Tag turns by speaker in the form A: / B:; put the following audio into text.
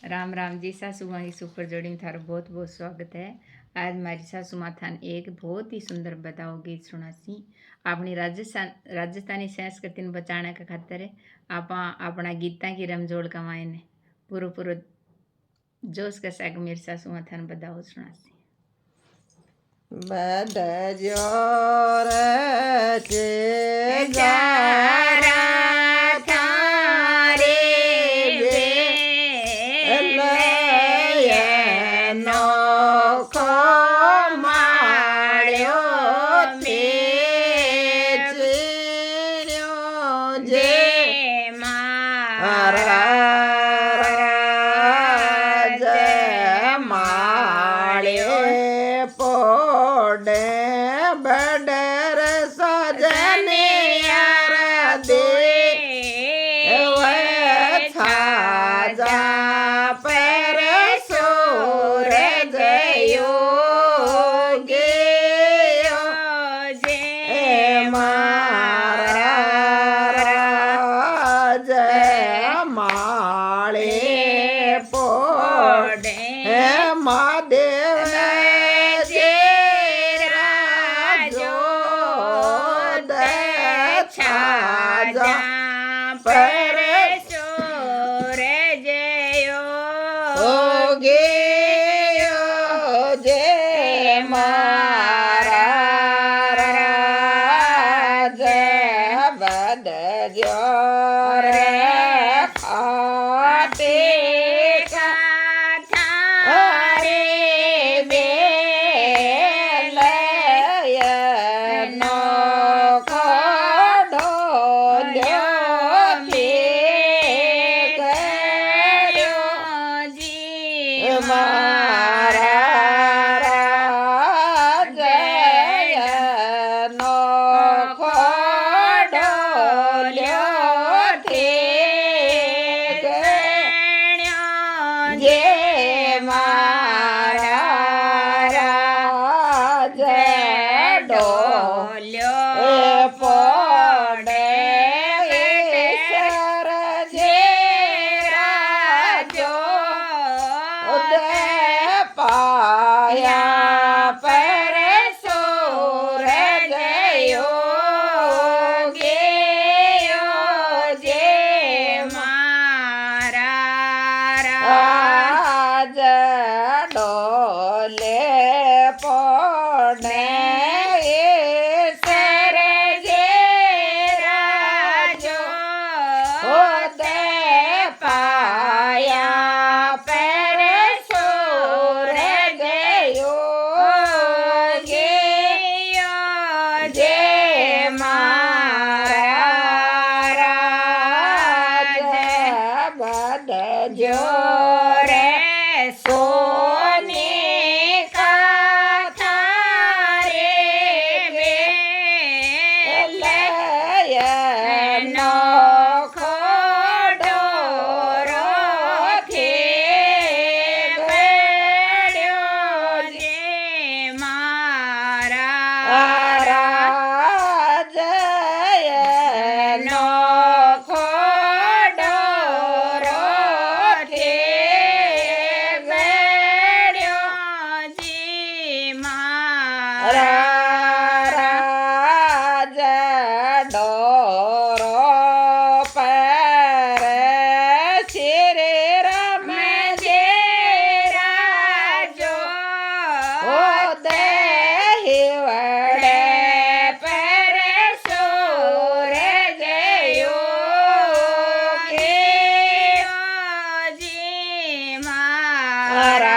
A: राम राम जी। सासू माँ की सुपर जोड़ी में थारा बहुत बहुत स्वागत है। आज हमारी सासू माँ थान एक बहुत ही सुंदर बताओ गीत सुनासी। अपनी राजस्थानी संस्कृति ने बचाने का खातर आप अपना गीता की रमजोड़ कमाए ने पूरा पूरा जोश का साग मेरी सासू माँ थान बताओ सुनासी।
B: बद जोर के बडर सजने छाजा पर सूरज योगी मारा जय माळे पोडे महादेव पर
A: सूरज
B: योगी जय मारा जय बद जोर खाते मारा जय नो खोडोल्यो ठीक जय मारा जय डोल्यो पोडे पाया पर सूरज योगी जय
A: मारा
B: राज डोले पोडे सर जे राजो होते पाया जोरे सोने का थारे नो खोडोरो थे बड़ो
A: जय मारा
B: जय नो राज डोरो पर श्री राम जे राजो दे वड़े पर सूरज योगी
A: जय मारा